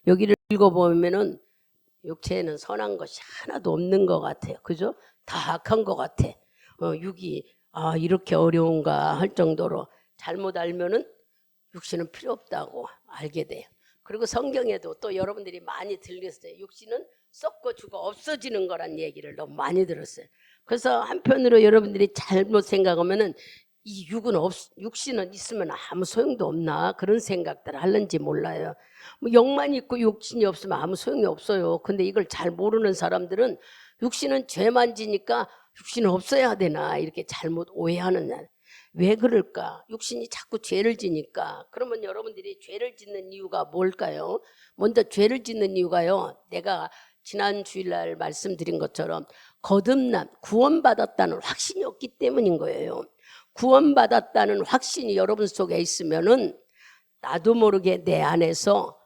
여기를 읽어보면은 육체에는 선한 것이 하나도 없는 것 같아요. 그죠? 다 악한 것 같아. 육이 이렇게 어려운가 할 정도로 잘못 알면은 육신은 필요 없다고 알게 돼요. 그리고 성경에도 또 여러분들이 많이 들렸어요. 육신은 썩고 죽어 없어지는 거란 얘기를 너무 많이 들었어요. 그래서 한편으로 여러분들이 잘못 생각하면은 이 육신은 있으면 아무 소용도 없나 그런 생각들 하는지 몰라요. 뭐 영만 있고 육신이 없으면 아무 소용이 없어요. 근데 이걸 잘 모르는 사람들은 육신은 죄만 지니까 육신은 없어야 되나 이렇게 잘못 오해하는. 왜 그럴까? 육신이 자꾸 죄를 지니까. 그러면 여러분들이 죄를 짓는 이유가 뭘까요? 먼저 죄를 짓는 이유가요, 내가 지난 주일날 말씀드린 것처럼 거듭남, 구원받았다는 확신이 없기 때문인 거예요. 구원받았다는 확신이 여러분 속에 있으면은 나도 모르게 내 안에서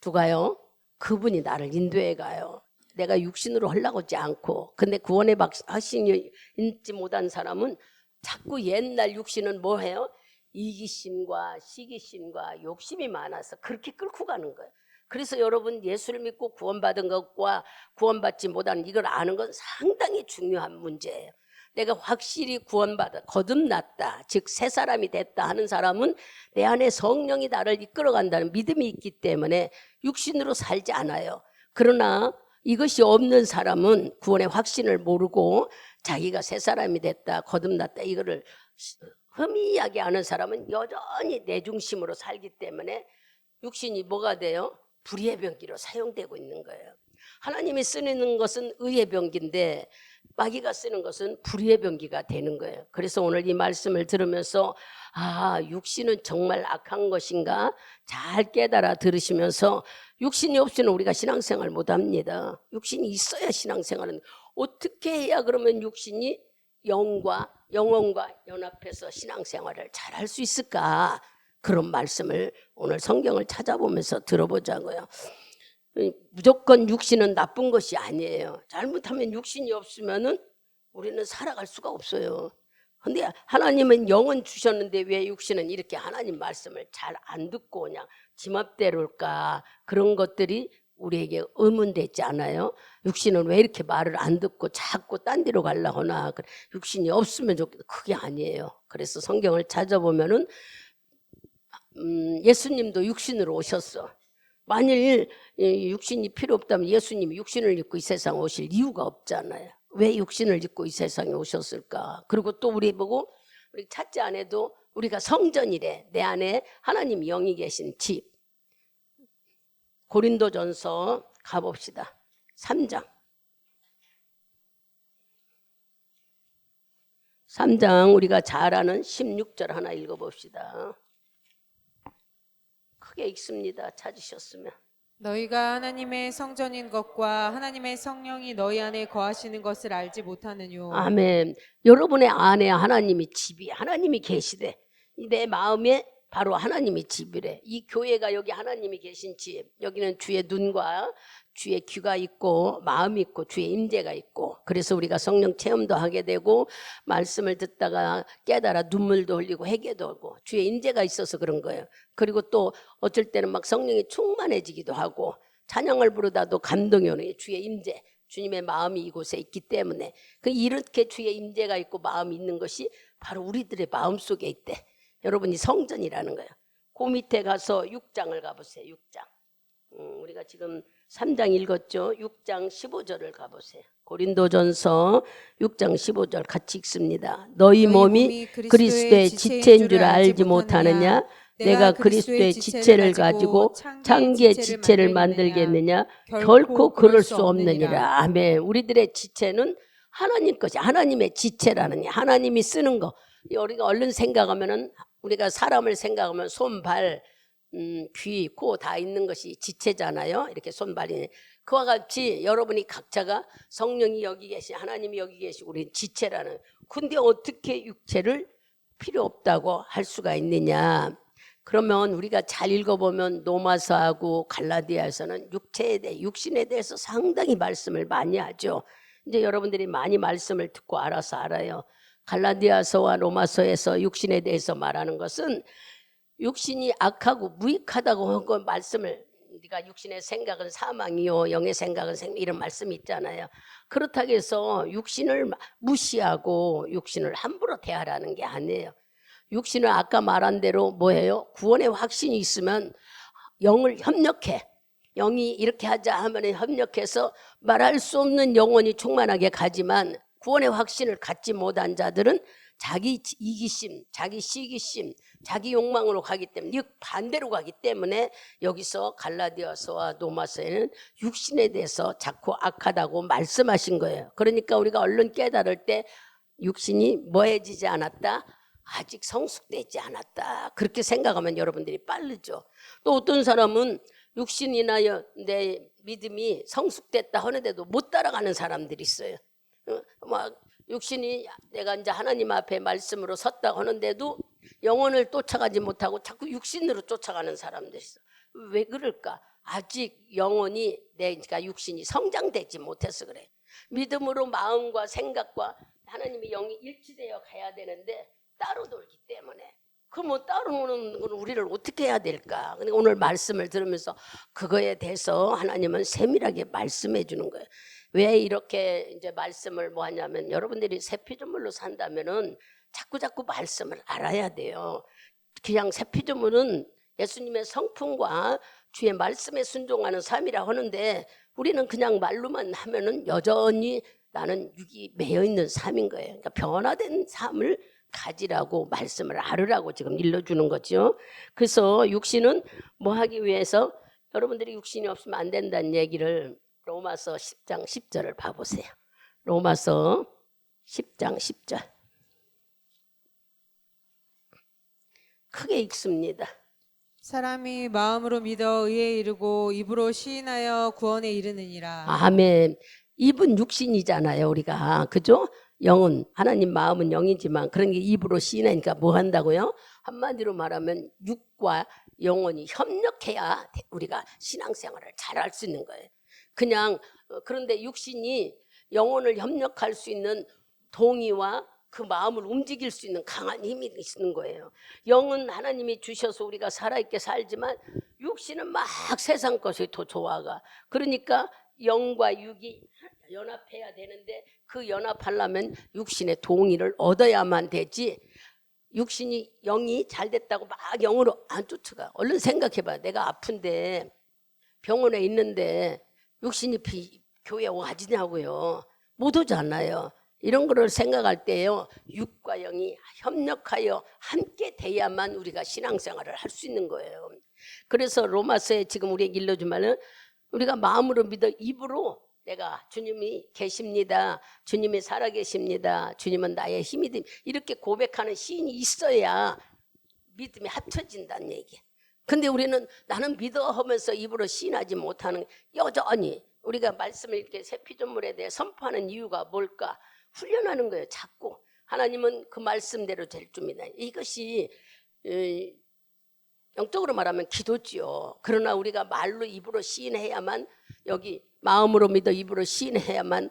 누가요? 그분이 나를 인도해 가요. 내가 육신으로 하려고 하지 않고. 근데 구원의 확신이 있지 못한 사람은 자꾸 옛날 육신은 뭐 해요? 이기심과 시기심과 욕심이 많아서 그렇게 끌고 가는 거예요. 그래서 여러분 예수를 믿고 구원받은 것과 구원받지 못한 이걸 아는 건 상당히 중요한 문제예요. 내가 확실히 구원받아 거듭났다, 즉 새 사람이 됐다 하는 사람은 내 안에 성령이 나를 이끌어간다는 믿음이 있기 때문에 육신으로 살지 않아요. 그러나 이것이 없는 사람은 구원의 확신을 모르고 자기가 새 사람이 됐다, 거듭났다 이거를 희미하게 아는 사람은 여전히 내 중심으로 살기 때문에 육신이 뭐가 돼요? 불의의 병기로 사용되고 있는 거예요. 하나님이 쓰는 것은 의의 병기인데 마귀가 쓰는 것은 불의의 병기가 되는 거예요. 그래서 오늘 이 말씀을 들으면서 육신은 정말 악한 것인가 잘 깨달아 들으시면서 육신이 없이는 우리가 신앙생활 못합니다. 육신이 있어야 신앙생활은. 어떻게 해야 그러면 육신이 영혼과 연합해서 신앙생활을 잘 할 수 있을까? 그런 말씀을 오늘 성경을 찾아보면서 들어보자고요. 무조건 육신은 나쁜 것이 아니에요. 잘못하면 육신이 없으면은 우리는 살아갈 수가 없어요. 근데 하나님은 영은 주셨는데 왜 육신은 이렇게 하나님 말씀을 잘 안 듣고 그냥 지멋대로일까? 그런 것들이 우리에게 의문되지 않아요? 육신은 왜 이렇게 말을 안 듣고 자꾸 딴 데로 가려고 하나? 육신이 없으면 좋겠다. 그게 아니에요. 그래서 성경을 찾아보면은 예수님도 육신으로 오셨어. 만일 육신이 필요 없다면 예수님이 육신을 입고 이 세상 오실 이유가 없잖아요. 왜 육신을 입고 이 세상에 오셨을까? 그리고 또 우리 보고 우리 찾지 않아도 우리가 성전이래. 내 안에 하나님 영이 계신 집. 고린도전서 가봅시다. 3장. 3장 우리가 잘 아는 16절 하나 읽어봅시다. 크게 읽습니다. 찾으셨으면. 너희가 하나님의 성전인 것과 하나님의 성령이 너희 안에 거하시는 것을 알지 못하느뇨. 아멘. 여러분의 안에 하나님이 집이 하나님이 계시대. 내 마음에 바로 하나님이 집이래. 이 교회가 여기 하나님이 계신 집. 여기는 주의 눈과 주의 귀가 있고 마음이 있고 주의 임재가 있고, 그래서 우리가 성령 체험도 하게 되고 말씀을 듣다가 깨달아 눈물도 흘리고 회개도 하고 주의 임재가 있어서 그런 거예요. 그리고 또 어쩔 때는 막 성령이 충만해지기도 하고 찬양을 부르다도 감동이 오는 게 주의 임재, 주님의 마음이 이곳에 있기 때문에 이렇게 주의 임재가 있고 마음이 있는 것이 바로 우리들의 마음속에 있대. 여러분이 성전이라는 거예요. 그 밑에 가서 6장을 가보세요. 6장. 우리가 지금 3장 읽었죠. 6장 15절을 가보세요. 고린도전서 6장 15절 같이 읽습니다. 너희 몸이 그리스도의 지체인 줄 알지 못하느냐? 내가 그리스도의 지체를 가지고 창기의 지체를 만들겠느냐? 결코 그럴 수 없느니라. 아멘. 우리들의 지체는 하나님 것이, 하나님의 지체라느니 하나님이 쓰는 거. 우리가 얼른 생각하면은, 우리가 사람을 생각하면 손, 발, 귀, 코 다 있는 것이 지체잖아요. 이렇게 손발이. 그와 같이 여러분이 각자가 성령이 여기 계시, 하나님이 여기 계시고 우리 지체라는. 근데 어떻게 육체를 필요 없다고 할 수가 있느냐? 그러면 우리가 잘 읽어보면 로마서하고 갈라디아에서는 육신에 대해서 상당히 말씀을 많이 하죠. 이제 여러분들이 많이 말씀을 듣고 알아서 알아요. 갈라디아서와 로마서에서 육신에 대해서 말하는 것은 육신이 악하고 무익하다고 한 거 말씀을 우리가 육신의 생각은 사망이요 영의 생각은 생명 이런 말씀이 있잖아요. 그렇다고 해서 육신을 무시하고 육신을 함부로 대하라는 게 아니에요. 육신은 아까 말한 대로 뭐예요? 구원의 확신이 있으면 영을 협력해. 영이 이렇게 하자 하면 협력해서 말할 수 없는 영혼이 충만하게 가지만 구원의 확신을 갖지 못한 자들은 자기 이기심, 자기 시기심, 자기 욕망으로 가기 때문에 반대로 가기 때문에 여기서 갈라디아서와 로마서에는 육신에 대해서 자꾸 악하다고 말씀하신 거예요. 그러니까 우리가 얼른 깨달을 때 육신이 뭐해지지 않았다? 아직 성숙되지 않았다. 그렇게 생각하면 여러분들이 빠르죠. 또 어떤 사람은 육신이나 내 믿음이 성숙됐다 하는데도 못 따라가는 사람들이 있어요. 막 육신이 내가 이제 하나님 앞에 말씀으로 섰다 하는데도 영혼을 쫓아가지 못하고 자꾸 육신으로 쫓아가는 사람들이 있어. 왜 그럴까? 아직 영혼이 내가 육신이 성장되지 못해서 그래. 믿음으로 마음과 생각과 하나님의 영이 일치되어 가야 되는데 따로 놀기 때문에 그럼 뭐 따로 노는 건 우리를 어떻게 해야 될까? 근데 오늘 말씀을 들으면서 그거에 대해서 하나님은 세밀하게 말씀해 주는 거예요. 왜 이렇게 이제 말씀을 뭐 하냐면 여러분들이 새 피조물로 산다면은 자꾸 말씀을 알아야 돼요. 그냥 새 피조물은 예수님의 성품과 주의 말씀에 순종하는 삶이라 하는데 우리는 그냥 말로만 하면은 여전히 나는 육이 매여 있는 삶인 거예요. 그러니까 변화된 삶을 가지라고 말씀을 알으라고 지금 일러주는 거죠. 그래서 육신은 뭐 하기 위해서 여러분들이 육신이 없으면 안 된다는 얘기를 로마서 10장 10절을 봐보세요. 로마서 10장 10절 크게 읽습니다. 사람이 마음으로 믿어 의에 이르고 입으로 시인하여 구원에 이르느니라. 아멘. 입은 육신이잖아요 우리가. 그죠? 영은 하나님 마음은 영이지만 그런 게 입으로 시인하니까 뭐 한다고요? 한마디로 말하면 육과 영혼이 협력해야 우리가 신앙생활을 잘할 수 있는 거예요. 그냥 그런데 육신이 영혼을 협력할 수 있는 동의와 그 마음을 움직일 수 있는 강한 힘이 있는 거예요. 영은 하나님이 주셔서 우리가 살아있게 살지만 육신은 막 세상 것이 더 좋아가. 그러니까 영과 육이 연합해야 되는데 그 연합하려면 육신의 동의를 얻어야만 되지 육신이 영이 잘 됐다고 막 영으로 안 쫓아가. 얼른 생각해봐. 내가 아픈데 병원에 있는데 육신이 교회 와지냐고요. 못 오잖아요. 이런 거를 생각할 때요. 육과 영이 협력하여 함께 돼야만 우리가 신앙생활을 할 수 있는 거예요. 그래서 로마서에 지금 우리에게 일러준 말은 우리가 마음으로 믿어 입으로 내가 주님이 계십니다. 주님이 살아계십니다. 주님은 나의 힘이 됩니다. 이렇게 고백하는 시인이 있어야 믿음이 합쳐진다는 얘기예요. 근데 우리는 나는 믿어 하면서 입으로 시인하지 못하는 여전히 우리가 말씀을 이렇게 새 피조물에 대해 선포하는 이유가 뭘까? 훈련하는 거예요. 자꾸 하나님은 그 말씀대로 될 줍니다. 이것이 영적으로 말하면 기도지요. 그러나 우리가 말로 입으로 시인해야만 여기 마음으로 믿어 입으로 시인해야만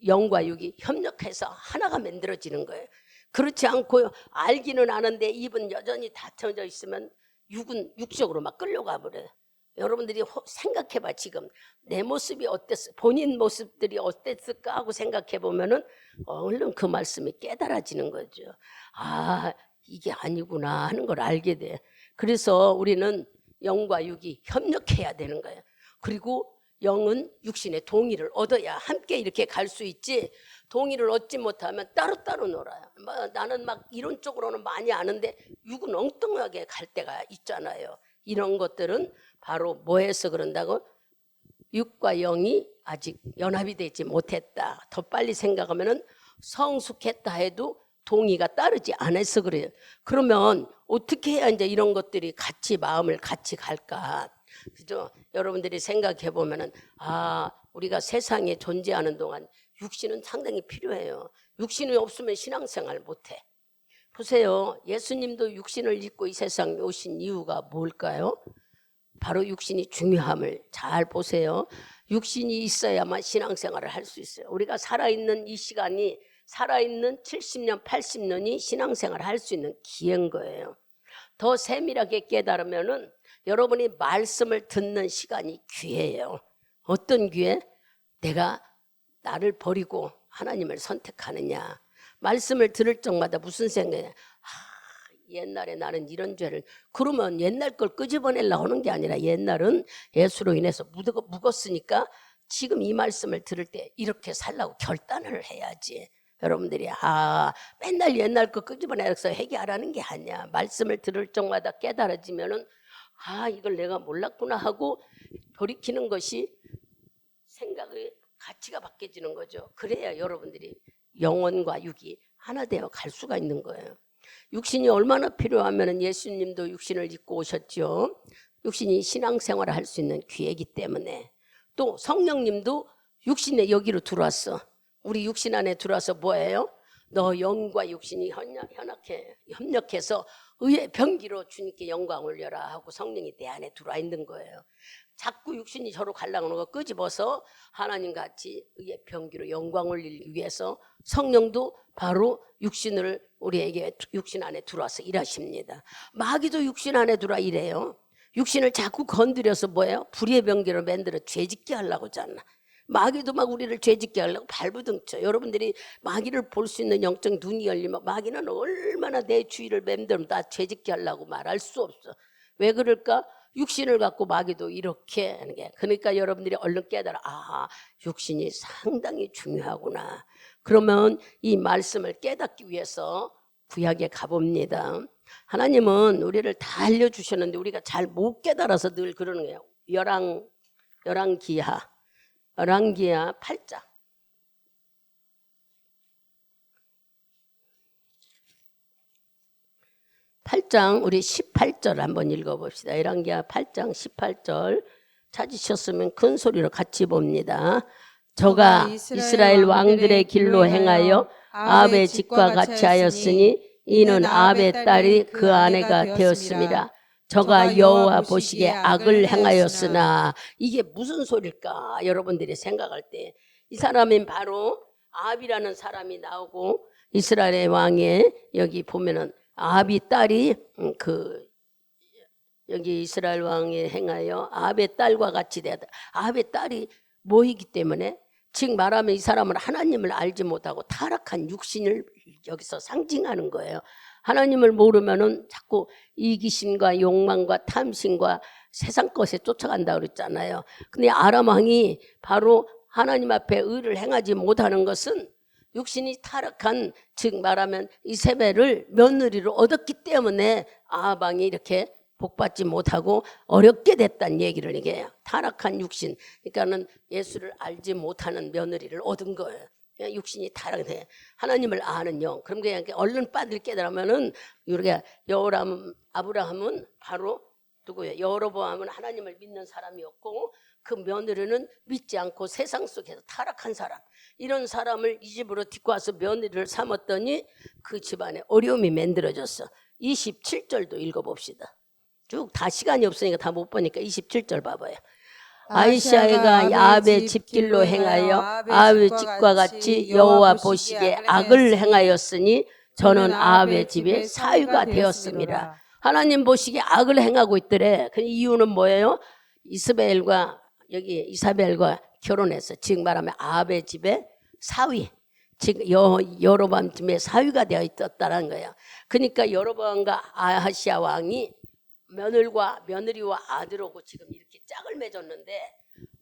영과 육이 협력해서 하나가 만들어지는 거예요. 그렇지 않고 알기는 아는데 입은 여전히 닫혀져 있으면 육은 육적으로 막 끌려가 버려요. 여러분들이 생각해봐. 지금 내 모습이 어땠어? 본인 모습들이 어땠을까 하고 생각해 보면은 얼른 그 말씀이 깨달아지는 거죠. 아, 이게 아니구나 하는 걸 알게 돼. 그래서 우리는 영과 육이 협력해야 되는 거예요. 그리고 영은 육신의 동의를 얻어야 함께 이렇게 갈 수 있지, 동의를 얻지 못하면 따로따로 놀아요. 나는 막 이론적으로는 많이 아는데 육은 엉뚱하게 갈 때가 있잖아요. 이런 것들은 바로 뭐해서 그런다고? 육과 영이 아직 연합이 되지 못했다. 더 빨리 생각하면은 성숙했다 해도 동의가 따르지 않아서 그래요. 그러면 어떻게 해야 이제 이런 것들이 같이 마음을 같이 갈까? 그죠? 여러분들이 생각해 보면은 우리가 세상에 존재하는 동안 육신은 상당히 필요해요. 육신이 없으면 신앙생활 못해. 보세요. 예수님도 육신을 입고 이 세상에 오신 이유가 뭘까요? 바로 육신이 중요함을 잘 보세요. 육신이 있어야만 신앙생활을 할 수 있어요. 우리가 살아있는 이 시간이 살아있는 70년, 80년이 신앙생활을 할 수 있는 기회인 거예요. 더 세밀하게 깨달으면은 여러분이 말씀을 듣는 시간이 귀해요. 어떤 귀해? 내가 나를 버리고 하나님을 선택하느냐. 말씀을 들을 적마다 무슨 생각이냐. 옛날에 나는 이런 죄를, 그러면 옛날 걸 끄집어내려고 하는 게 아니라 옛날은 예수로 인해서 묵었으니까 지금 이 말씀을 들을 때 이렇게 살라고 결단을 해야지. 여러분들이 맨날 옛날 거 끄집어내서 회개하라는 게 아니야. 말씀을 들을 적마다 깨달아지면은 이걸 내가 몰랐구나 하고 돌이키는 것이 생각의 가치가 바뀌어지는 거죠. 그래야 여러분들이 영혼과 육이 하나 되어 갈 수가 있는 거예요. 육신이 얼마나 필요하면 예수님도 육신을 입고 오셨죠. 육신이 신앙생활을 할 수 있는 기회이기 때문에. 또 성령님도 육신에 여기로 들어왔어. 우리 육신 안에 들어와서 뭐예요? 너 영과 육신이 협력해서 의의 병기로 주님께 영광 올려라 하고 성령이 내 안에 들어와 있는 거예요. 자꾸 육신이 저로 가려고 하는 거 끄집어서 하나님 같이 의의 병기로 영광 올리기 위해서 성령도 바로 육신을 우리에게 육신 안에 들어와서 일하십니다. 마귀도 육신 안에 들어와 일해요. 육신을 자꾸 건드려서 뭐예요? 불의의 병기로 만들어 죄짓게 하려고 하잖아. 마귀도 막 우리를 죄짓게 하려고 발부둥쳐. 여러분들이 마귀를 볼 수 있는 영적 눈이 열리면 마귀는 얼마나 내 주위를 맴돌면 다 죄짓게 하려고 말할 수 없어. 왜 그럴까? 육신을 갖고 마귀도 이렇게 하는 게. 그러니까 여러분들이 얼른 깨달아. 육신이 상당히 중요하구나. 그러면 이 말씀을 깨닫기 위해서 구약에 가봅니다. 하나님은 우리를 다 알려주셨는데 우리가 잘 못 깨달아서 늘 그러는 거예요. 열왕기하 8장. 8장 우리 18절 한번 읽어봅시다. 열왕기하 8장 18절 찾으셨으면 큰 소리로 같이 봅니다. 저가 이스라엘 왕들의 길로 행하여 아합의 집과 같이 하였으니 이는 아합의 딸이 그 아내가 되었습니다. 저가 여호와 보시기에 악을 행하였으나. 이게 무슨 소리일까? 여러분들이 생각할 때 이 사람은 바로 아합이라는 사람이 나오고 이스라엘의 왕의 여기 보면은 아합이 딸이 여기 이스라엘 왕이 행하여 아합의 딸과 같이 되었다. 아합의 딸이 뭐이기 때문에 즉 말하면 이 사람은 하나님을 알지 못하고 타락한 육신을 여기서 상징하는 거예요. 하나님을 모르면은 자꾸 이기심과 욕망과 탐심과 세상 것에 쫓아간다 그랬잖아요. 근데 아람 왕이 바로 하나님 앞에 의를 행하지 못하는 것은 육신이 타락한 즉 말하면 이세벨을 며느리로 얻었기 때문에 아합 왕이 이렇게 복받지 못하고 어렵게 됐다는 얘기를 얘기해요. 타락한 육신, 그러니까는 예수를 알지 못하는 며느리를 얻은 거예요. 그냥 육신이 타락해. 하나님을 아는 영. 그럼 그냥 얼른 빠들 깨달으면은 우리가 아브라함은 바로 누구예요? 여로보암은 하나님을 믿는 사람이었고 그 며느리는 믿지 않고 세상 속에서 타락한 사람. 이런 사람을 이 집으로 데리고 와서 며느리를 삼았더니 그 집안에 어려움이 만들어졌어. 27절도 읽어봅시다. 쭉 다 시간이 없으니까 다 못 보니까 27절 봐봐요. 아이샤가 아합의 집길로 행하여 아합의 집과 같이 여호와 보시기에 악을 행하였으니 저는 아합의 집에 사위가 되었습니다. 하나님 보시기에 악을 행하고 있더래. 그 이유는 뭐예요? 이사벨과 결혼해서 즉 말하면 아합의 집에 사위, 즉 여로보암 집에 사위가 되어 있었다는 거예요. 그러니까 여로보암과 아하시아 왕이 며느리와 아들하고 지금 이렇게 짝을 맺었는데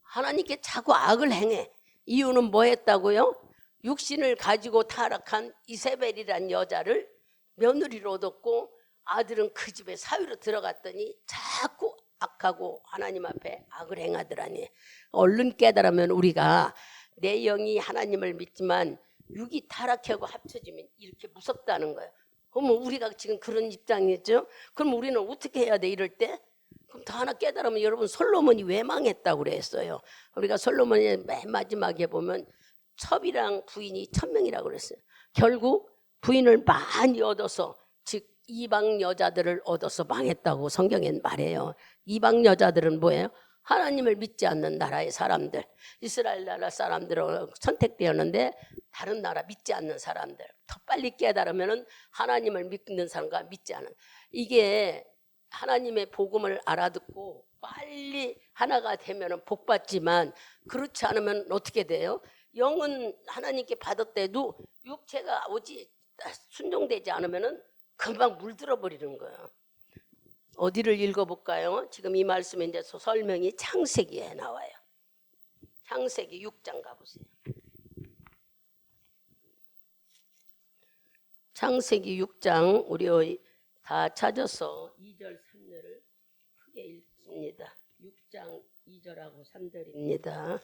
하나님께 자꾸 악을 행해. 이유는 뭐 했다고요? 육신을 가지고 타락한 이세벨이란 여자를 며느리로 얻었고 아들은 그 집에 사위로 들어갔더니 자꾸 악하고 하나님 앞에 악을 행하더라니. 얼른 깨달으면 우리가 내 영이 하나님을 믿지만 육이 타락하고 합쳐지면 이렇게 무섭다는 거예요. 그러면 우리가 지금 그런 입장이죠. 그럼 우리는 어떻게 해야 돼 이럴 때? 그럼 더 하나 깨달으면 여러분 솔로몬이 왜 망했다고 그랬어요. 우리가 솔로몬의 맨 마지막에 보면 첩이랑 부인이 1000명이라고 그랬어요. 결국 부인을 많이 얻어서 즉 이방 여자들을 얻어서 망했다고 성경엔 말해요. 이방 여자들은 뭐예요? 하나님을 믿지 않는 나라의 사람들, 이스라엘 나라 사람들로 선택되었는데 다른 나라 믿지 않는 사람들. 더 빨리 깨달으면 하나님을 믿는 사람과 믿지 않은, 이게 하나님의 복음을 알아듣고 빨리 하나가 되면 복 받지만 그렇지 않으면 어떻게 돼요? 영은 하나님께 받았대도 육체가 오직 순종되지 않으면 금방 물들어 버리는 거예요. 어디를 읽어볼까요? 지금 이 말씀에 이제 설명이 창세기에 나와요. 창세기 6장 가보세요. 창세기 6장 우리 다 찾아서 2절 3절을 크게 읽습니다. 6장 2절하고 3절입니다.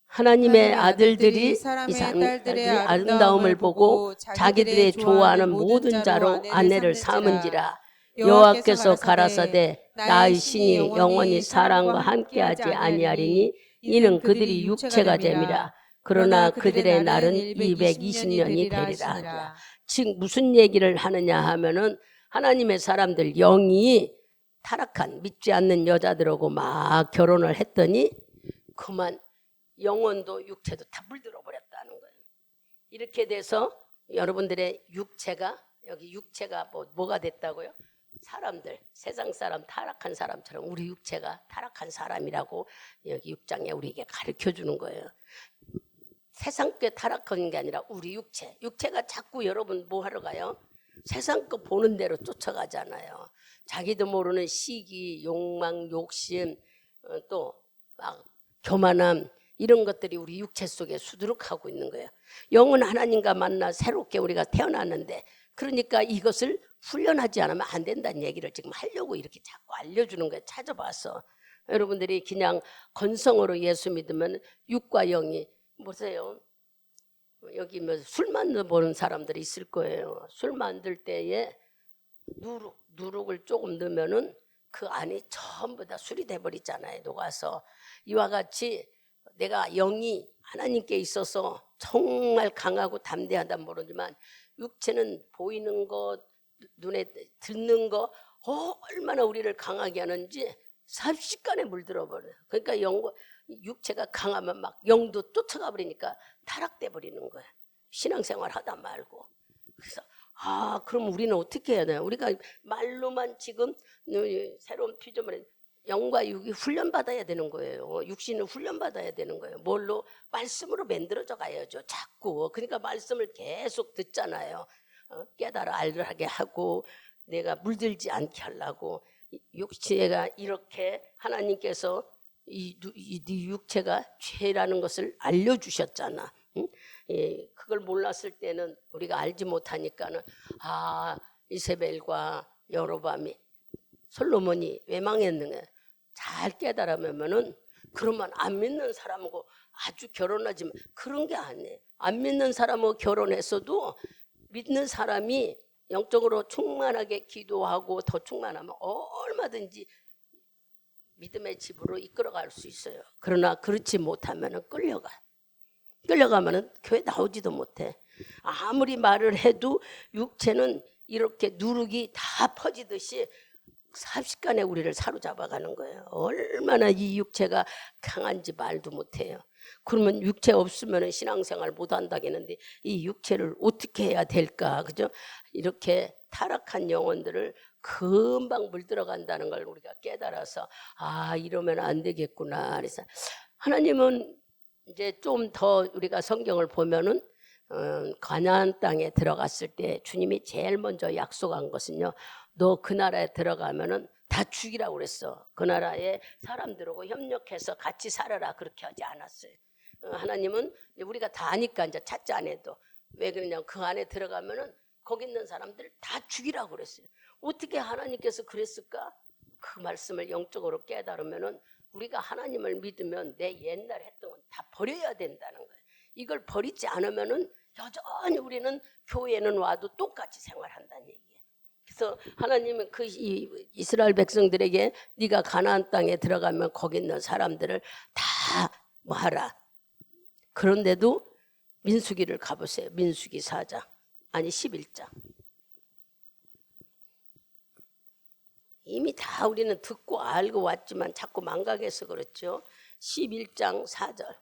하나님의 아들들이 이 사람들의 아름다움을 보고 자기들의 좋아하는 모든 자로 아내를 삼은지라. 여호와께서 가라사대 나의 신이 영원히 사람과 함께하지 아니하리니 이는 그들이 육체가 됨이라. 그러나 그들의 날은 220년이 되리라 하자. 즉 무슨 얘기를 하느냐 하면은 하나님의 사람들 영이 타락한 믿지 않는 여자들하고 막 결혼을 했더니 그만 영혼도 육체도 다 물들어 버렸다는 거예요. 이렇게 돼서 여러분들의 육체가 여기 육체가 뭐가 됐다고요? 사람들 세상 사람 타락한 사람처럼 우리 육체가 타락한 사람이라고 여기 6장에 우리에게 가르쳐 주는 거예요. 세상 게 타락한 게 아니라 우리 육체가 자꾸 여러분 뭐 하러 가요? 세상 거 보는 대로 쫓아가잖아요. 자기도 모르는 시기, 욕망, 욕심, 또 막 교만함 이런 것들이 우리 육체 속에 수두룩하고 있는 거예요. 영은 하나님과 만나 새롭게 우리가 태어났는데 그러니까 이것을 훈련하지 않으면 안 된다는 얘기를 지금 하려고 이렇게 자꾸 알려주는 거예요. 찾아봐서 여러분들이 그냥 건성으로 예수 믿으면 육과 영이 보세요. 여기 뭐 술 만들어보는 사람들이 있을 거예요. 술 만들 때에 누룩을 조금 넣으면은 그 안에 전부 다 술이 돼버리잖아요. 녹아서 이와 같이 내가 영이 하나님께 있어서 정말 강하고 담대하다 모르지만 육체는 보이는 것, 눈에 듣는 거 얼마나 우리를 강하게 하는지 삽시간에 물들어 버려요. 그러니까 육체가 강하면 막 영도 쫓아가 버리니까 타락돼 버리는 거예요. 신앙생활 하다 말고. 그래서 그럼 우리는 어떻게 해야 돼요? 우리가 말로만 지금 새로운 피조물에 영과 육이 훈련받아야 되는 거예요. 육신을 훈련받아야 되는 거예요. 뭘로? 말씀으로 만들어져 가야죠. 자꾸. 그러니까 말씀을 계속 듣잖아요. 깨달아 알게 하고 내가 물들지 않게 하려고. 육체가 이렇게 하나님께서 이 육체가 죄라는 것을 알려주셨잖아. 응? 그걸 몰랐을 때는 우리가 알지 못하니까는 이세벨과 여로밤이 솔로몬이 왜 망했는가 잘 깨달으면은 그러면 안 믿는 사람하고 아주 결혼하지만 그런 게 아니에요. 안 믿는 사람하고 결혼했어도 믿는 사람이 영적으로 충만하게 기도하고 더 충만하면 얼마든지 믿음의 집으로 이끌어갈 수 있어요. 그러나 그렇지 못하면 끌려가면 교회 나오지도 못해. 아무리 말을 해도 육체는 이렇게 누룩이 다 퍼지듯이 삽시간에 우리를 사로잡아가는 거예요. 얼마나 이 육체가 강한지 말도 못해요. 그러면 육체 없으면 신앙생활 못한다겠는데 이 육체를 어떻게 해야 될까? 그죠? 이렇게 타락한 영혼들을 금방 물들어간다는 걸 우리가 깨달아서 이러면 안 되겠구나. 그래서 하나님은 이제 좀 더 우리가 성경을 보면은 가나안 땅에 들어갔을 때 주님이 제일 먼저 약속한 것은요. 너 그 나라에 들어가면은 다 죽이라고 그랬어. 그 나라의 사람들하고 협력해서 같이 살아라 그렇게 하지 않았어요. 하나님은 우리가 다 아니까 이제 찾지 않아도 왜 그러냐면 그 안에 들어가면은 거기 있는 사람들 다 죽이라고 그랬어요. 어떻게 하나님께서 그랬을까? 그 말씀을 영적으로 깨달으면은 우리가 하나님을 믿으면 내 옛날 했던 건 다 버려야 된다는 거예요. 이걸 버리지 않으면은 여전히 우리는 교회는 와도 똑같이 생활한다는 얘기예요. 그래서 하나님은 그 이스라엘 백성들에게 네가 가나안 땅에 들어가면 거기 있는 사람들을 다 하라. 그런데도 민수기를 가보세요. 민수기 4장 아니 11장. 이미 다 우리는 듣고 알고 왔지만 자꾸 망각해서 그렇죠. 11장 4절.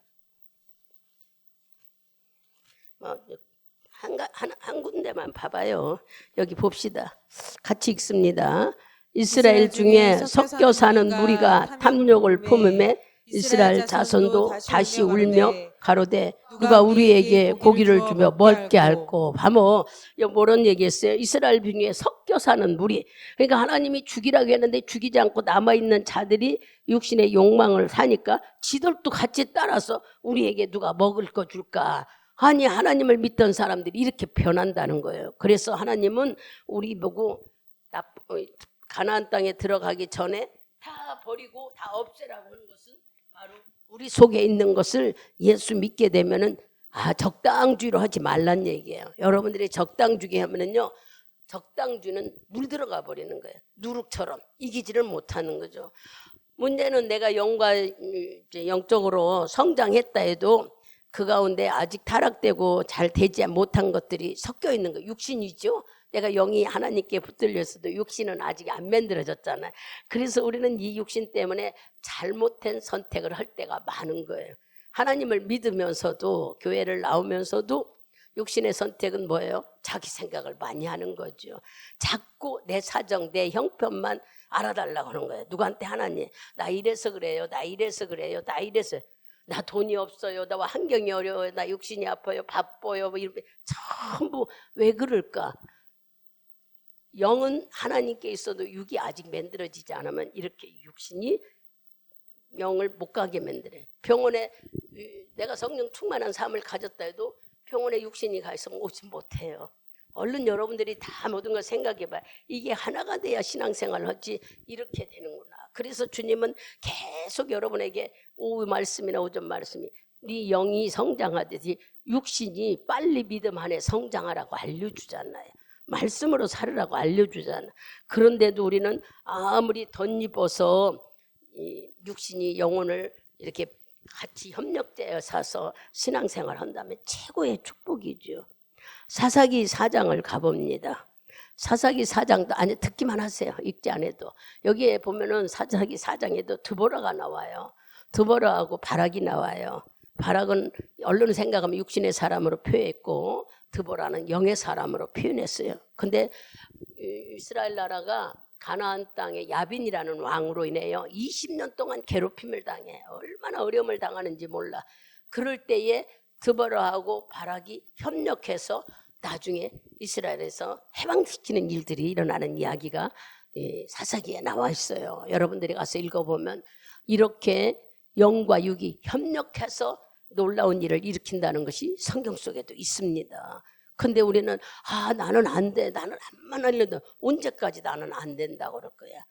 한 군데만 봐봐요. 여기 봅시다. 같이 읽습니다. 이스라엘 중에 섞여 사는 무리가 탐욕을 품음에 이스라엘 자손도 다시 울며 가로되 누가 우리에게 고기를 주며 먹게 할꼬. 하모 뭐런 얘기했어요? 이스라엘 중에 섞여 사는 무리. 그러니까 하나님이 죽이라고 했는데 죽이지 않고 남아있는 자들이 육신의 욕망을 사니까 지들도 같이 따라서 우리에게 누가 먹을 거 줄까. 아니 하나님을 믿던 사람들이 이렇게 변한다는 거예요. 그래서 하나님은 우리 보고 가나안 땅에 들어가기 전에 다 버리고 다 없애라고 하는 것은 바로 우리 속에 있는 것을 예수 믿게 되면은 적당주의로 하지 말란 얘기예요. 여러분들이 적당주의 하면은요, 적당주의는 물들어가 버리는 거예요. 누룩처럼 이기지를 못하는 거죠. 문제는 내가 영적으로 성장했다 해도 그 가운데 아직 타락되고 잘 되지 못한 것들이 섞여 있는 거예요. 육신이죠. 내가 영이 하나님께 붙들렸어도 육신은 아직 안 만들어졌잖아요. 그래서 우리는 이 육신 때문에 잘못된 선택을 할 때가 많은 거예요. 하나님을 믿으면서도 교회를 나오면서도 육신의 선택은 뭐예요? 자기 생각을 많이 하는 거죠. 자꾸 내 사정, 내 형편만 알아달라고 하는 거예요. 누구한테 하나님, 나 이래서 그래요. 나 이래서 그래요. 나 이래서. 나 돈이 없어요. 나 환경이 어려워요. 나 육신이 아파요. 바빠요. 뭐 이렇게 전부 왜 그럴까? 영은 하나님께 있어도 육이 아직 만들어지지 않으면 이렇게 육신이 영을 못 가게 만들어요. 병원에 내가 성령 충만한 삶을 가졌다 해도 병원에 육신이 가 있으면 오지 못해요. 얼른 여러분들이 다 모든 걸 생각해봐. 이게 하나가 돼야 신앙생활을 하지 이렇게 되는구나. 그래서 주님은 계속 여러분에게 오후 말씀이나 오전 말씀이 네 영이 성장하듯이 육신이 빨리 믿음 안에 성장하라고 알려주잖아요. 말씀으로 살으라고 알려주잖아. 그런데도 우리는 아무리 덧입어서 육신이 영혼을 이렇게 같이 협력되어 사서 신앙생활을 한다면 최고의 축복이죠. 사사기 4장을 가봅니다. 사사기 4장도 아니 듣기만 하세요. 읽지 않아도. 여기에 보면은 사사기 4장에도 드보라가 나와요. 드보라하고 바락이 나와요. 바락은 언론 생각하면 육신의 사람으로 표현했고 드보라는 영의 사람으로 표현했어요. 근데 이스라엘 나라가 가나안 땅에 야빈이라는 왕으로 인해요 20년 동안 괴롭힘을 당해. 얼마나 어려움을 당하는지 몰라. 그럴 때에 드보라하고 바락이 협력해서 나중에 이스라엘에서 해방시키는 일들이 일어나는 이야기가 사사기에 나와 있어요. 여러분들이 가서 읽어보면 이렇게 영과 육이 협력해서 놀라운 일을 일으킨다는 것이 성경 속에도 있습니다. 근데 우리는 나는 안 돼. 나는 암만 하려도 언제까지 나는 안 된다고 그럴 거야.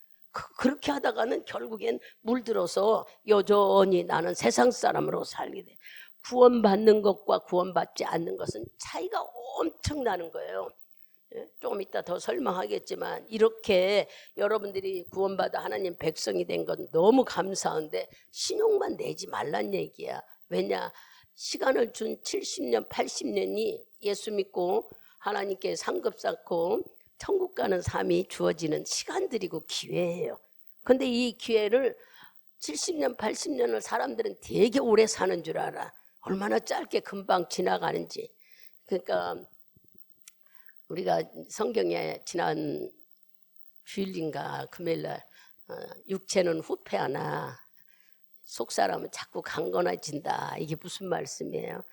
그렇게 하다가는 결국엔 물들어서 여전히 나는 세상 사람으로 살게 돼. 구원받는 것과 구원받지 않는 것은 차이가 엄청나는 거예요. 조금 이따 더 설명하겠지만 이렇게 여러분들이 구원받아 하나님 백성이 된 건 너무 감사한데 신용만 내지 말란 얘기야. 왜냐? 시간을 준 70년, 80년이 예수 믿고 하나님께 상급 쌓고 천국 가는 삶이 주어지는 시간들이고 기회예요. 근데 이 기회를 70년, 80년을 사람들은 되게 오래 사는 줄 알아. 얼마나 짧게 금방 지나가는지. 그러니까 우리가 성경에 지난 주일인가 금요일날 육체는 후패하나 속사람은 자꾸 강건해진다. 이게 무슨 말씀이에요?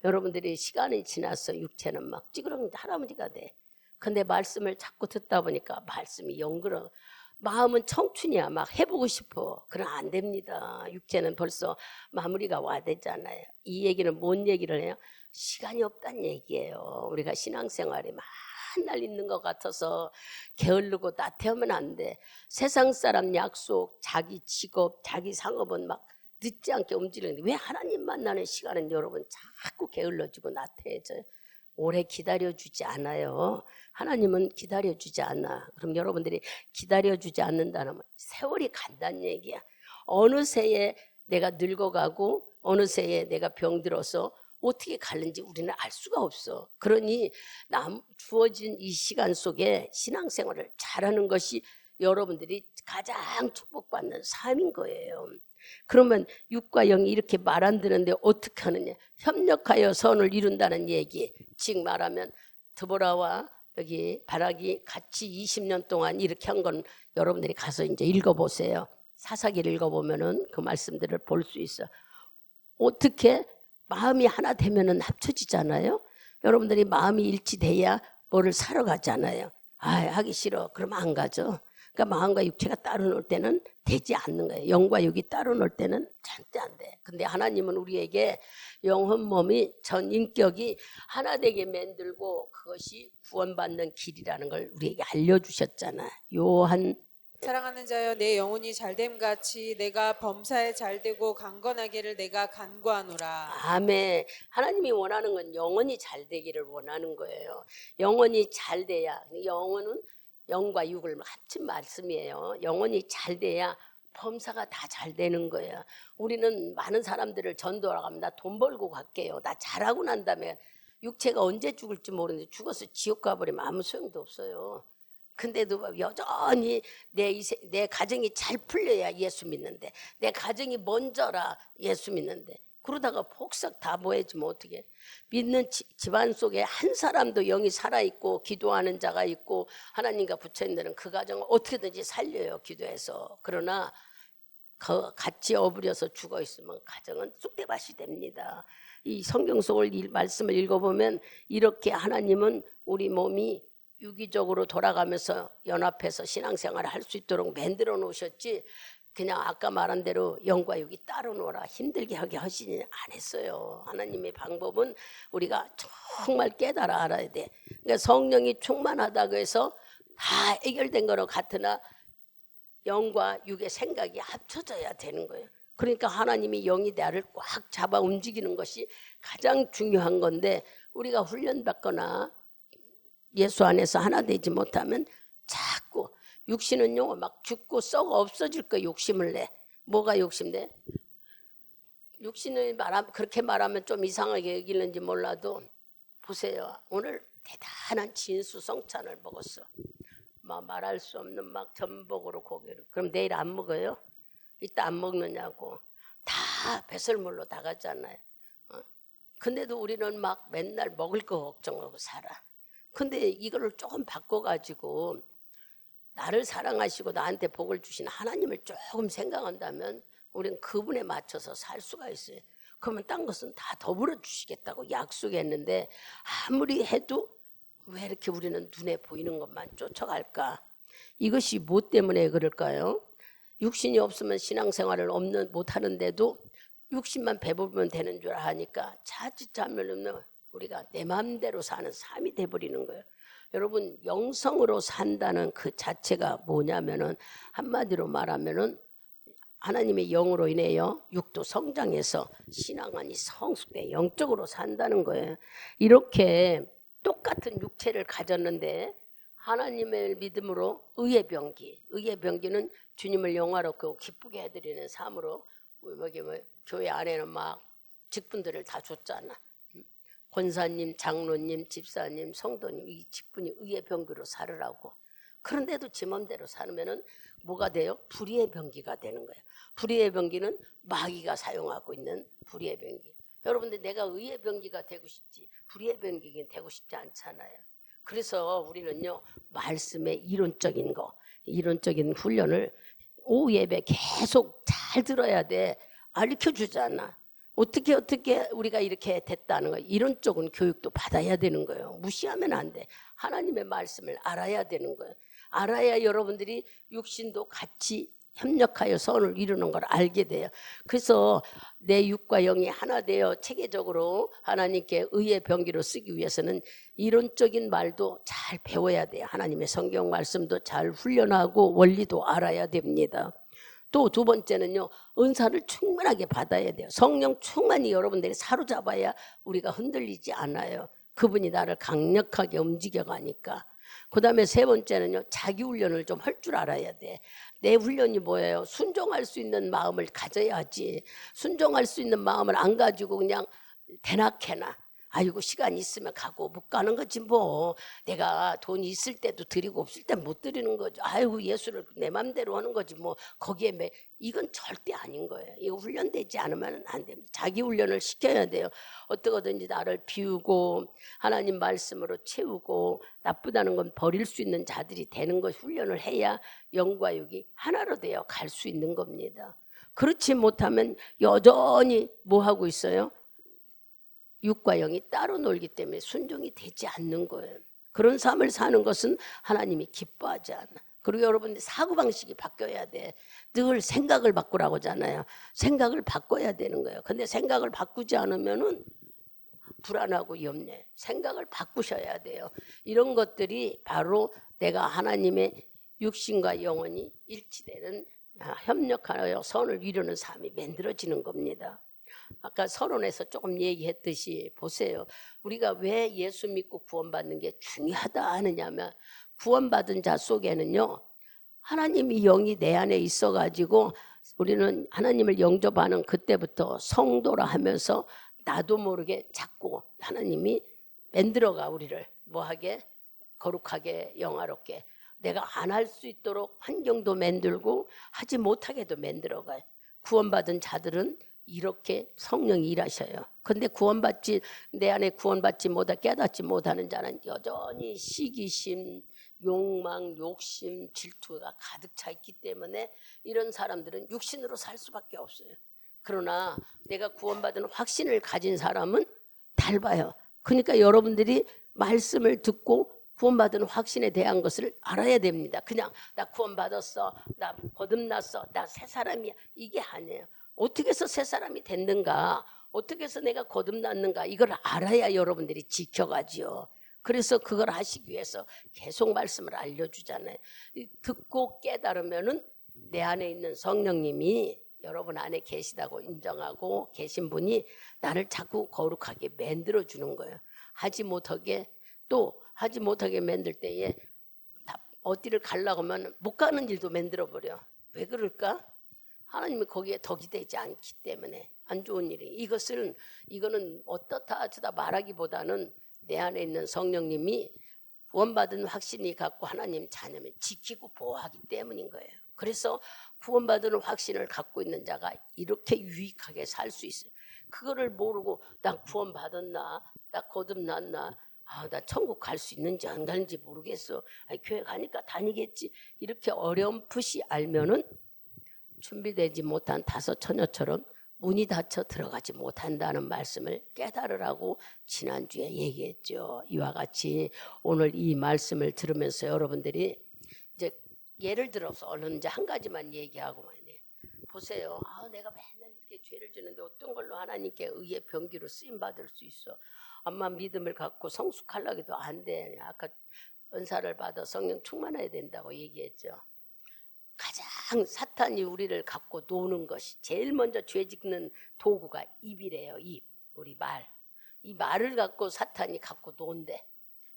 여러분들이 시간이 지나서 육체는 막 찌그러진 할아버지가 돼. 근데 말씀을 자꾸 듣다 보니까 말씀이 영그러. 마음은 청춘이야. 막 해보고 싶어. 그럼 안 됩니다. 육체는 벌써 마무리가 와야 되잖아요. 이 얘기는 뭔 얘기를 해요? 시간이 없다는 얘기예요. 우리가 신앙생활이 맨날 있는 것 같아서 게으르고 나태하면 안 돼. 세상 사람 약속, 자기 직업, 자기 상업은 막 늦지 않게 움직이는데 왜 하나님 만나는 시간은 여러분 자꾸 게을러지고 나태해져요? 오래 기다려주지 않아요. 하나님은 기다려주지 않아. 그럼 여러분들이 기다려주지 않는다면 세월이 간다는 얘기야. 어느 새에 내가 늙어가고 어느 새에 내가 병들어서 어떻게 가는지 우리는 알 수가 없어. 그러니 주어진 이 시간 속에 신앙생활을 잘하는 것이 여러분들이 가장 축복받는 삶인 거예요. 그러면 육과 영이 이렇게 말 안 듣는데 어떻게 하느냐? 협력하여 선을 이룬다는 얘기. 즉 말하면 드보라와 여기 바락이 같이 20년 동안 이렇게 한 건 여러분들이 가서 이제 읽어보세요. 사사기를 읽어보면은 그 말씀들을 볼 수 있어. 어떻게 마음이 하나 되면은 합쳐지잖아요. 여러분들이 마음이 일치돼야 뭐를 사러 가잖아요. 아, 하기 싫어. 그러면 안 가죠. 그러니까 마음과 육체가 따로 놀 때는 되지 않는 거예요. 영과 육이 따로 놀 때는 절대 안 돼. 근데 하나님은 우리에게 영혼 몸이 전 인격이 하나 되게 만들고 그것이 구원받는 길이라는 걸 우리에게 알려주셨잖아. 요한 사랑하는 자여, 내 영혼이 잘됨 같이 내가 범사에 잘되고 강건하기를 내가 간구하노라. 아멘. 하나님이 원하는 건 영혼이 잘 되기를 원하는 거예요. 영혼이 잘 돼야, 영혼은 영과 육을 합친 말씀이에요. 영혼이 잘 돼야 범사가 다 잘 되는 거예요. 우리는 많은 사람들을 전도하러 가면 나 돈 벌고 갈게요. 나 잘하고 난 다음에 육체가 언제 죽을지 모르는데 죽어서 지옥 가버리면 아무 소용도 없어요. 근데도 여전히 내 가정이 잘 풀려야 예수 믿는데, 내 가정이 먼저라 예수 믿는데, 그러다가 폭삭 다 뭐해지면 어떻게? 믿는 집안 속에 한 사람도 영이 살아있고 기도하는 자가 있고 하나님과 부처님들은 그 가정을 어떻게든지 살려요, 기도해서. 그러나 같이 어부려서 죽어 있으면 가정은 쑥대밭이 됩니다. 이 성경 속을 말씀을 읽어보면 이렇게 하나님은 우리 몸이 유기적으로 돌아가면서 연합해서 신앙생활을 할 수 있도록 만들어 놓으셨지, 그냥 아까 말한 대로 영과 육이 따로 놀아 힘들게 하게 하시지 안 했어요. 하나님의 방법은 우리가 정말 깨달아 알아야 돼. 그러니까 성령이 충만하다고 해서 다 해결된 거로 같으나 영과 육의 생각이 합쳐져야 되는 거예요. 그러니까 하나님이 영이 나를 꽉 잡아 움직이는 것이 가장 중요한 건데, 우리가 훈련받거나 예수 안에서 하나 되지 못하면 자꾸 육신은요 막 죽고 썩어 없어질 거 욕심을 내. 뭐가 욕심내? 육신을 그렇게 말하면 좀 이상하게 여기는지 몰라도 보세요. 오늘 대단한 진수성찬을 먹었어. 막 말할 수 없는 막 전복으로 고기를. 그럼 내일 안 먹어요? 이따 안 먹느냐고. 다 배설물로 다 가잖아요. 근데도 우리는 막 맨날 먹을 거 걱정하고 살아. 근데 이거를 조금 바꿔가지고 나를 사랑하시고 나한테 복을 주신 하나님을 조금 생각한다면 우리는 그분에 맞춰서 살 수가 있어요. 그러면 딴 것은 다 더불어 주시겠다고 약속했는데 아무리 해도 왜 이렇게 우리는 눈에 보이는 것만 쫓아갈까? 이것이 뭐 때문에 그럴까요? 육신이 없으면 신앙생활을 못하는데도 육신만 배부르면 되는 줄 아니까 자칫하면 우리가 내 마음대로 사는 삶이 돼버리는 거예요. 여러분, 영성으로 산다는 그 자체가 뭐냐면은 한마디로 말하면은 하나님의 영으로 인해요 육도 성장해서 신앙안이 성숙돼 영적으로 산다는 거예요. 이렇게 똑같은 육체를 가졌는데 하나님의 믿음으로 의의 병기는 주님을 영화롭고 기쁘게 해드리는 삶으로 교회 안에는 막 직분들을 다 줬잖아. 권사님, 장로님, 집사님, 성도님, 이 직분이 의의 병기로 살으라고. 그런데도 지 맘대로 살면은 뭐가 돼요? 불의의 병기가 되는 거예요. 불의의 병기는 마귀가 사용하고 있는 불의의 병기. 여러분들, 내가 의의 병기가 되고 싶지 불의의 병기가 되고 싶지 않잖아요. 그래서 우리는요 말씀의 이론적인 훈련을 오후 예배 계속 잘 들어야 돼. 가르쳐 주잖아. 어떻게 우리가 이렇게 됐다는 거예요. 이론적인 교육도 받아야 되는 거예요. 무시하면 안 돼. 하나님의 말씀을 알아야 되는 거예요. 알아야 여러분들이 육신도 같이 협력하여 선을 이루는 걸 알게 돼요. 그래서 내 육과 영이 하나 되어 체계적으로 하나님께 의의 병기로 쓰기 위해서는 이론적인 말도 잘 배워야 돼요. 하나님의 성경 말씀도 잘 훈련하고 원리도 알아야 됩니다. 또 두 번째는요, 은사를 충만하게 받아야 돼요. 성령 충만히 여러분들이 사로잡아야 우리가 흔들리지 않아요. 그분이 나를 강력하게 움직여가니까. 그 다음에 세 번째는요, 자기 훈련을 좀 할 줄 알아야 돼. 내 훈련이 뭐예요? 순종할 수 있는 마음을 가져야지. 순종할 수 있는 마음을 안 가지고 그냥 대낮게나 아이고 시간 있으면 가고 못 가는 거지 뭐. 내가 돈이 있을 때도 드리고 없을 때 못 드리는 거죠. 아이고 예수를 내 맘대로 하는 거지 뭐. 거기에 이건 절대 아닌 거예요. 이거 훈련되지 않으면 안 됩니다. 자기 훈련을 시켜야 돼요. 어떻게든지 나를 비우고 하나님 말씀으로 채우고 나쁘다는 건 버릴 수 있는 자들이 되는 것 훈련을 해야 영과 육이 하나로 되어 갈 수 있는 겁니다. 그렇지 못하면 여전히 뭐 하고 있어요? 육과 영이 따로 놀기 때문에 순종이 되지 않는 거예요. 그런 삶을 사는 것은 하나님이 기뻐하지 않아. 그리고 여러분들 사고방식이 바뀌어야 돼. 늘 생각을 바꾸라고 하잖아요. 생각을 바꿔야 되는 거예요. 근데 생각을 바꾸지 않으면은 불안하고 위험해. 생각을 바꾸셔야 돼요. 이런 것들이 바로 내가 하나님의 육신과 영혼이 일치되는 협력하여 선을 이루는 삶이 만들어지는 겁니다. 아까 서론에서 조금 얘기했듯이 보세요. 우리가 왜 예수 믿고 구원받는 게 중요하다 하느냐면 구원받은 자 속에는요. 하나님이 영이 내 안에 있어가지고 우리는 하나님을 영접하는 그때부터 성도라 하면서 나도 모르게 자꾸 하나님이 만들어가 우리를 뭐하게 거룩하게 영화롭게 내가 안 할 수 있도록 환경도 만들고 하지 못하게도 만들어가요. 구원받은 자들은 이렇게 성령이 일하셔요. 근데 내 안에 구원받지 못하 깨닫지 못하는 자는 여전히 시기심, 욕망, 욕심, 질투가 가득 차 있기 때문에 이런 사람들은 육신으로 살 수밖에 없어요. 그러나 내가 구원받은 확신을 가진 사람은 달라요. 그러니까 여러분들이 말씀을 듣고 구원받은 확신에 대한 것을 알아야 됩니다. 그냥 나 구원받았어, 나 거듭났어, 나 새 사람이야 이게 아니에요. 어떻게 해서 새 사람이 됐는가, 어떻게 해서 내가 거듭났는가 이걸 알아야 여러분들이 지켜가지요. 그래서 그걸 하시기 위해서 계속 말씀을 알려주잖아요. 듣고 깨달으면은 내 안에 있는 성령님이 여러분 안에 계시다고 인정하고 계신 분이 나를 자꾸 거룩하게 만들어주는 거예요. 하지 못하게 만들 때에 어디를 가려고 하면 못 가는 일도 만들어버려. 왜 그럴까? 하나님이 거기에 덕이 되지 않기 때문에 안 좋은 일이. 이거는 어떻다 저다 말하기보다는 내 안에 있는 성령님이 구원받은 확신이 갖고 하나님 자녀면 지키고 보호하기 때문인 거예요. 그래서 구원받은 확신을 갖고 있는 자가 이렇게 유익하게 살 수 있어요. 그거를 모르고 나 구원받았나, 나 거듭났나, 나 천국 갈 수 있는지 안 가는지 모르겠어. 교회 가니까 다니겠지. 이렇게 어렴풋이 알면은 준비되지 못한 다섯 처녀처럼 문이 닫혀 들어가지 못한다는 말씀을 깨달으라고 지난주에 얘기했죠. 이와 같이 오늘 이 말씀을 들으면서 여러분들이 이제 예를 들어서 얼른 이제 한 가지만 얘기하고 보세요. 내가 맨날 이렇게 죄를 지는데 어떤 걸로 하나님께 의의 병기로 쓰임 받을 수 있어? 암만 믿음을 갖고 성숙하려고 해도 안 돼. 아까 은사를 받아 성령 충만해야 된다고 얘기했죠. 가장 사탄이 우리를 갖고 노는 것이 제일 먼저 죄 짓는 도구가 입이래요. 입, 우리 말. 이 말을 갖고 사탄이 갖고 논대.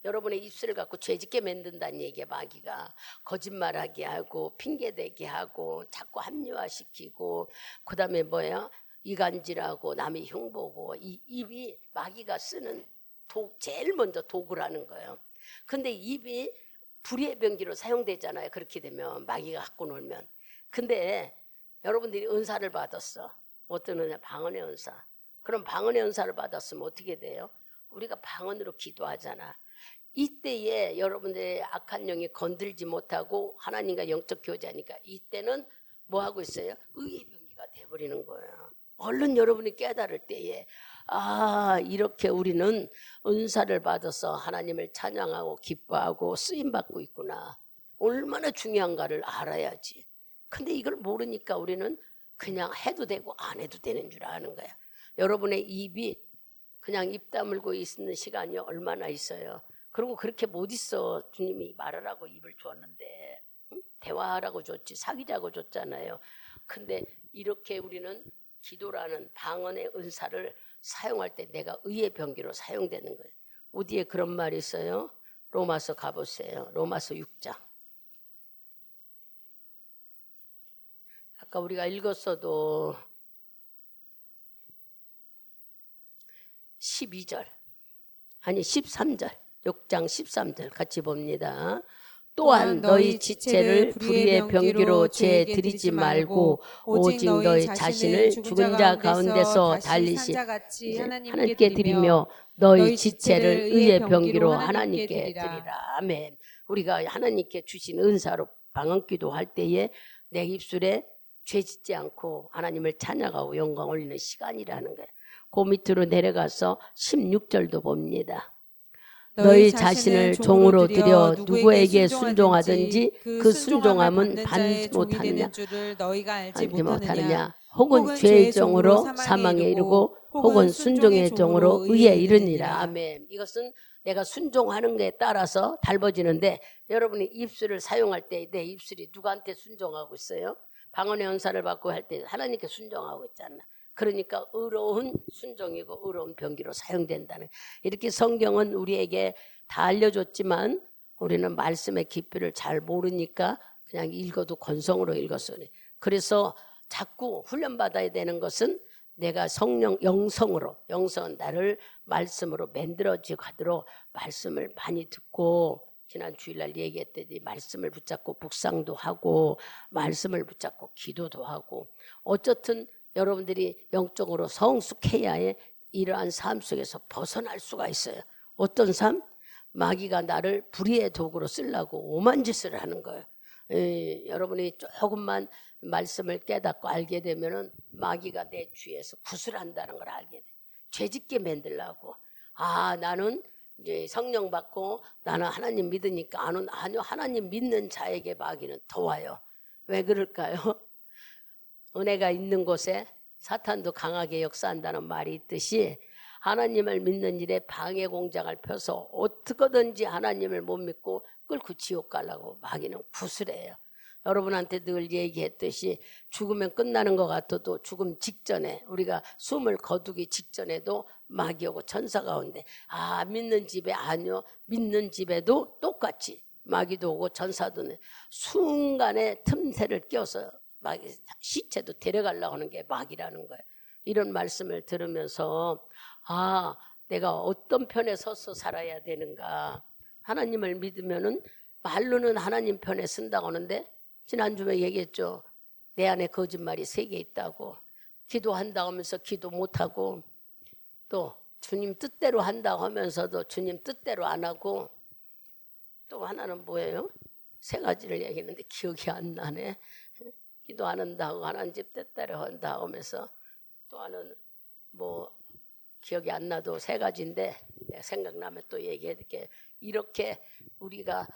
여러분의 입술을 갖고 죄 짓게 만든다는 얘기야. 마귀가 거짓말하게 하고 핑계대게 하고 자꾸 합리화시키고 그다음에 이간질하고 남의 흉보고 이 입이 마귀가 쓰는 제일 먼저 도구라는 거예요. 근데 입이 불의의 병기로 사용되잖아요. 그렇게 되면 마귀가 갖고 놀면. 근데 여러분들이 은사를 받았어. 어떤 은사? 방언의 은사. 그럼 방언의 은사를 받았으면 어떻게 돼요? 우리가 방언으로 기도하잖아. 이때에 여러분들의 악한 영이 건들지 못하고 하나님과 영적 교제하니까 이때는 뭐 하고 있어요? 의의 병기가 돼버리는 거예요. 얼른 여러분이 깨달을 때에 이렇게 우리는 은사를 받아서 하나님을 찬양하고 기뻐하고 쓰임받고 있구나. 얼마나 중요한가를 알아야지. 근데 이걸 모르니까 우리는 그냥 해도 되고 안 해도 되는 줄 아는 거야. 여러분의 입이 그냥 입 다물고 있는 시간이 얼마나 있어요. 그리고 그렇게 못 있어. 주님이 말하라고 입을 줬는데 대화하라고 줬지 사귀자고 줬잖아요. 근데 이렇게 우리는 기도라는 방언의 은사를 사용할 때 내가 의의 병기로 사용되는 거예요. 어디에 그런 말이 있어요? 로마서 가보세요. 로마서 6장. 아까 우리가 읽었어도 12절. 아니 13절 6장 13절 같이 봅니다. 또한 너희 지체를 불의의 병기로 죄 들이지 말고 오직 너희 자신을 죽은 자 가운데서 달리신 하나님께 드리며 너희 지체를 의의 병기로 하나님께 드리라. 아멘. 우리가 하나님께 주신 은사로 방언기도 할 때에 내 입술에 죄 짓지 않고 하나님을 찬양하고 영광 올리는 시간이라는 거예요. 그 밑으로 내려가서 16절도 봅니다. 너희 자신을 종으로 들여 누구에게 순종하든지 그 순종함은 받지 못하느냐 알지 못하느냐 혹은 죄의 종으로 사망에 이르고 혹은 순종의 종으로 의에 이르니라. 아멘. 이것은 내가 순종하는 것에 따라서 달라지는데 여러분이 입술을 사용할 때 내 입술이 누구한테 순종하고 있어요? 방언의 은사를 받고 할 때 하나님께 순종하고 있잖아. 그러니까 의로운 순종이고 의로운 병기로 사용된다는, 이렇게 성경은 우리에게 다 알려줬지만 우리는 말씀의 깊이를 잘 모르니까 그냥 읽어도 건성으로 읽었으니, 그래서 자꾸 훈련받아야 되는 것은 내가 성령 영성으로, 영성은 나를 말씀으로 만들어지고 가도록 말씀을 많이 듣고, 지난 주일날 얘기했더니 말씀을 붙잡고 묵상도 하고 말씀을 붙잡고 기도도 하고, 어쨌든 여러분들이 영적으로 성숙해야 해 이러한 삶 속에서 벗어날 수가 있어요. 어떤 삶? 마귀가 나를 불의의 도구로 쓰려고 오만 짓을 하는 거예요. 여러분이 조금만 말씀을 깨닫고 알게 되면은 마귀가 내 주위에서 구슬한다는 걸 알게 돼. 죄짓게 만들려고. 아, 나는 이제 성령 받고 나는 하나님 믿으니까 아니요, 하나님 믿는 자에게 마귀는 더 와요. 왜 그럴까요? 은혜가 있는 곳에 사탄도 강하게 역사한다는 말이 있듯이 하나님을 믿는 일에 방해 공작을 펴서 어떻게든지 하나님을 못 믿고 끌고 지옥 가려고 마귀는 구슬해요. 여러분한테 늘 얘기했듯이 죽으면 끝나는 것 같아도 죽음 직전에, 우리가 숨을 거두기 직전에도 마귀 오고 천사가 온대. 아, 믿는 집에 아니요, 믿는 집에도 똑같이 마귀도 오고 천사도 오네. 순간에 틈새를 껴서 마귀 시체도 데려가려고 하는 게 마귀라는 거예요. 이런 말씀을 들으면서 아, 내가 어떤 편에 서서 살아야 되는가. 하나님을 믿으면은 말로는 하나님 편에 쓴다고 하는데 지난주에 얘기했죠. 내 안에 거짓말이 3개 있다고. 기도한다고 하면서 기도 못하고, 또 주님 뜻대로 한다고 하면서도 주님 뜻대로 안 하고, 또 하나는 뭐예요? 3가지를 얘기했는데 기억이 안 나네. 기도 안 한다고 하나님 집 뜻대로 한다고 하면서, 또 하나는 뭐 기억이 안 나도 3가지인데 내가 생각나면 또 얘기해드릴게. 이렇게 우리가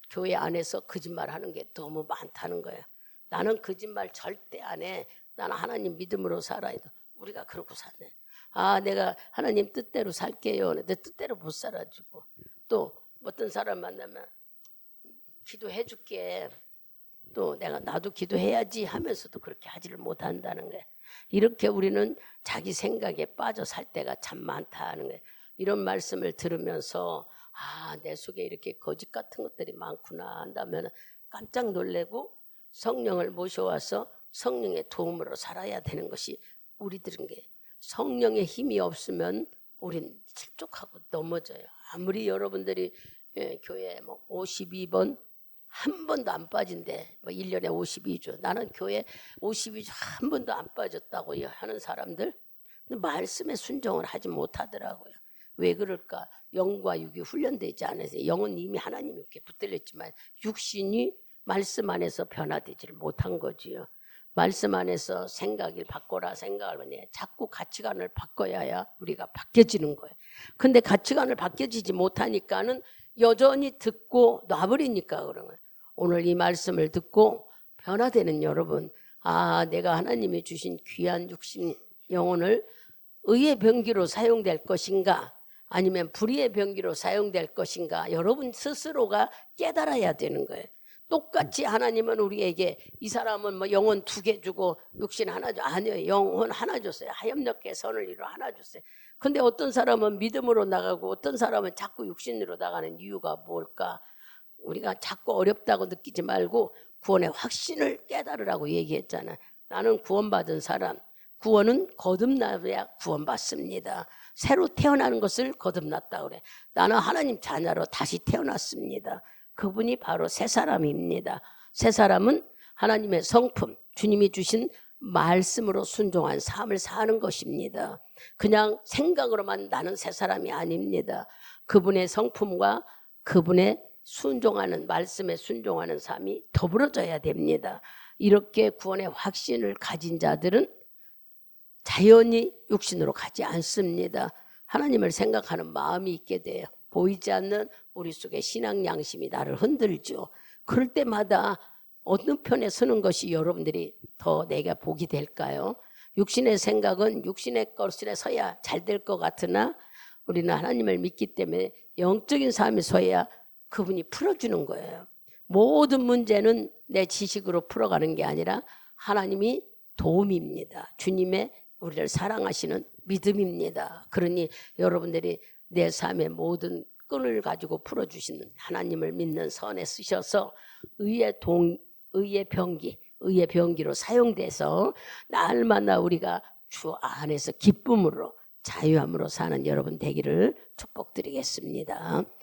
교회 안에서 거짓말하는 게 너무 많다는 거예요. 나는 거짓말 절대 안 해. 나는 하나님 믿음으로 살아야 돼. 우리가 그러고 사네. 아, 내가 하나님 뜻대로 살게요. 내 뜻대로 못 살아주고, 또 어떤 사람 만나면 기도해 줄게. 또 내가 나도 기도해야지 하면서도 그렇게 하지를 못한다는 거예요. 이렇게 우리는 자기 생각에 빠져 살 때가 참 많다는 거예요. 이런 말씀을 들으면서 아, 내 속에 이렇게 거짓 같은 것들이 많구나 한다면 깜짝 놀래고 성령을 모셔와서 성령의 도움으로 살아야 되는 것이 우리들인 게, 성령의 힘이 없으면 우린 실족하고 넘어져요. 아무리 여러분들이 교회 뭐 52번 한 번도 안 빠진대. 뭐 1년에 52주. 나는 교회 52주 한 번도 안 빠졌다고 하는 사람들, 말씀에 순종을 하지 못하더라고요. 왜 그럴까? 영과 육이 훈련되지 않아서, 영은 이미 하나님이 이렇게 붙들렸지만 육신이 말씀 안에서 변화되지를 못한 거지요. 말씀 안에서 생각을 바꿔라, 생각을 하면 자꾸 가치관을 바꿔야 우리가 바뀌어지는 거예요. 근데 가치관을 바뀌어지지 못하니까는 여전히 듣고 놔버리니까 그런 거예요. 오늘 이 말씀을 듣고 변화되는 여러분, 아, 내가 하나님이 주신 귀한 육신 영혼을 의의 병기로 사용될 것인가 아니면 불의의 병기로 사용될 것인가, 여러분 스스로가 깨달아야 되는 거예요. 똑같이 하나님은 우리에게 이 사람은 뭐 영혼 2개 주고 육신 하나 줘. 아니요, 영혼 하나 줬어요. 하염력계 선을 이루어 하나 줬어요. 근데 어떤 사람은 믿음으로 나가고 어떤 사람은 자꾸 육신으로 나가는 이유가 뭘까? 우리가 자꾸 어렵다고 느끼지 말고 구원의 확신을 깨달으라고 얘기했잖아요. 나는 구원받은 사람, 구원은 거듭나야 구원받습니다. 새로 태어나는 것을 거듭났다 그래. 나는 하나님 자녀로 다시 태어났습니다. 그분이 바로 새 사람입니다. 새 사람은 하나님의 성품, 주님이 주신 말씀으로 순종한 삶을 사는 것입니다. 그냥 생각으로만 나는 새 사람이 아닙니다. 그분의 성품과 그분의 순종하는 말씀에 순종하는 삶이 더불어져야 됩니다. 이렇게 구원의 확신을 가진 자들은 자연히 육신으로 가지 않습니다. 하나님을 생각하는 마음이 있게 돼요. 보이지 않는 우리 속의 신앙 양심이 나를 흔들죠. 그럴 때마다 어느 편에 서는 것이 여러분들이 더 내가 복이 될까요? 육신의 생각은 육신의 것에 서야 잘 될 것 같으나 우리는 하나님을 믿기 때문에 영적인 삶에 서야 그분이 풀어주는 거예요. 모든 문제는 내 지식으로 풀어가는 게 아니라 하나님이 도움입니다. 주님의 우리를 사랑하시는 믿음입니다. 그러니 여러분들이 내 삶의 모든 끈을 가지고 풀어주시는 하나님을 믿는 선에 쓰셔서 의의 병기로 사용돼서 날마다 우리가 주 안에서 기쁨으로 자유함으로 사는 여러분 되기를 축복드리겠습니다.